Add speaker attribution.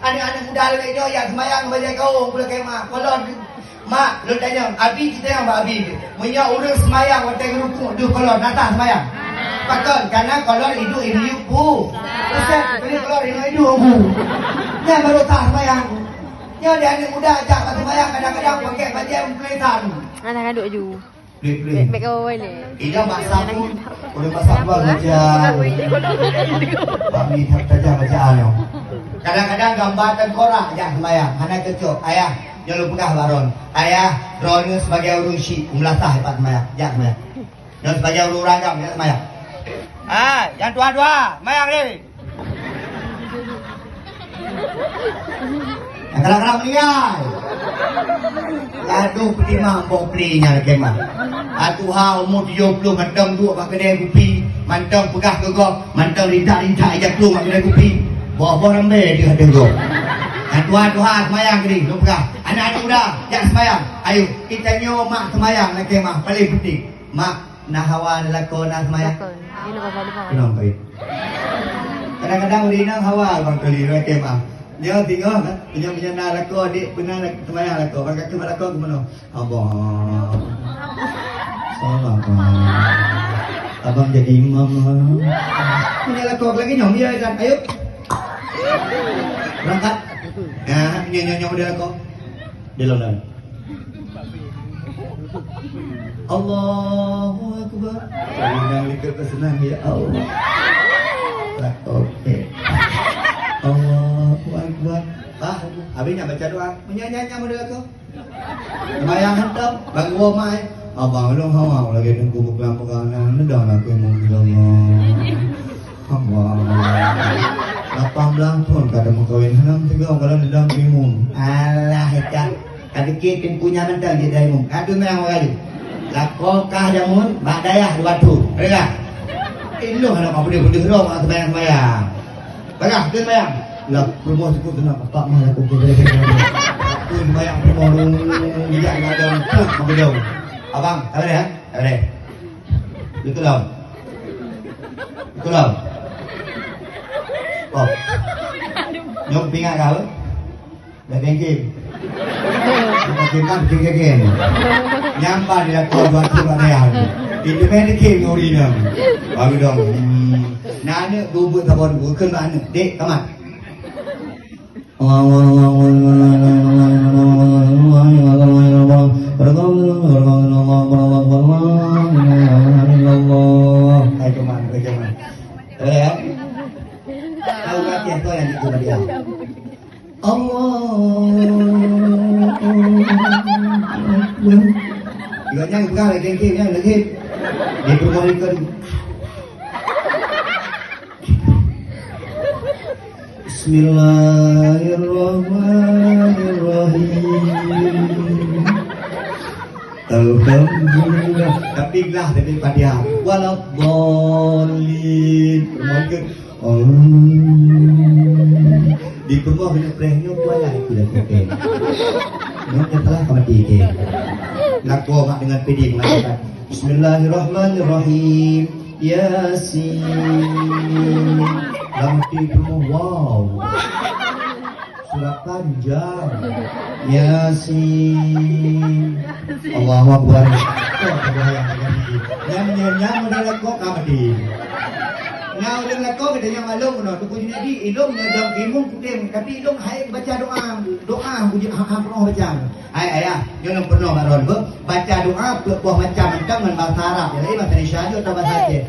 Speaker 1: anak-anak muda lagi dia yang semayang baca kau pula kemah. Kalau mak lu tanya, abi kita yang abi. Punya urus semayang waktu rukuk tu kalau natah semayang. Betul, karena kalau itu ibu. Ustaz, kalau itu ibu. Nya baru tak semayang. Nya dia anak muda ajak semayang kadang-kadang pakai baju pelitan.
Speaker 2: Anak aduk ju.
Speaker 1: Pelik-pelik.
Speaker 2: Baik kau ni.
Speaker 1: Ida masak pun, boleh masak pun macam kami saja bacaan yo. Kadang-kadang gambar tengkorak ajak semayang. Anak kecil, ayah, jangan lupa baron. Ayah, rohnya sebagai urung syik, umlasah hebat semayang, ajak semayang. Yang sebagai urung ragam, ajak semayang. Yang tua-tua, semayang ni. Yang kadang-kadang meninggal. Lalu pertimang bawa pelinya lagi mah. Atu ha umur 70 mantang dua kat kedai kopi, mantang pegah gegok, mantang rintak-rintak ajak keluar kat kedai kopi. Bawa rambe dia ada gegok. Tua-tua semayang ni, lu pegah. Anak-anak muda, jak semayang. Ayo, kita nyo mak semayang lagi mah paling penting. Mak nahawa lelako nak semayang.
Speaker 2: Ini kau balik kau.
Speaker 1: Kenapa? Kadang-kadang urinang hawa bang kali lagi mah. Dia tengok kan, punya nak lako adik pernah semayang lako, pakai kemat lako ke mana? Abang. Salah abang. Abang jadi imam. Punya lako lagi nyom dia kan, ayo. Berangkat. Nyom dia lako. Dia lawan. Allahu Akbar. Jangan likut kesenang ya Allah. Oke. Allahu Akbar. Habisnya baca doa. Menyanyi model aku. Semayang hendak bang rumah. Abang long hawa lagi tunggu bukan pegangan. Dah nak kemung Allah. 18 tahun kada mengkawin hendak juga kalau sedang bingung. Alah hekar. Kada kita punya mental di daimum. Aduh memang kali. Lakokah jamun bak dayah di batu. Ada. Iluh anak apa dia rong atau bayang-bayang. Bagah, tu bayang. Lah, rumah cukup tenang. Pak mah aku boleh. Tu bayang rumah dia ada pun begitu. Abang, ada ya? Ada. Itu lah. Itu lah. Oh. Nyok pingat kau. Dah bengkel. Kita kan bengkel. Nyampa dia kau buat tu ada ya. Itu mana king orina. Bagi dong. Nana bubut sabon bukan mana. Dek, kamat. Hai kaman, hai kaman. Ya. Tahu tak yang tu yang itu dia. Allah. Juga jangan buka lagi king-kingnya lagi. Dia berkali-kali. Bismillahirrahmanirrahim. Alhamdulillah. Tapi lah dari Fatiha. Waladhdallin. Mungkin di bawah bila prehnya buatlah itu dah okey. Mungkin telah kemati ke. Laku mak dengan pedi mengatakan Bismillahirrahmanirrahim. Yasin. Lampi penuh wow. Surat panjang. Yasin. Allahu Akbar. Yang modal kok kamadi. Ngau dengan kau kita yang malum no tu punya di ilung yang dalam ilmu kutem tapi ilung hai baca doa puji pernah baca ayah jangan pernah baron baca doa buah macam dengan bahasa Arab ya bahasa Indonesia atau bahasa Aceh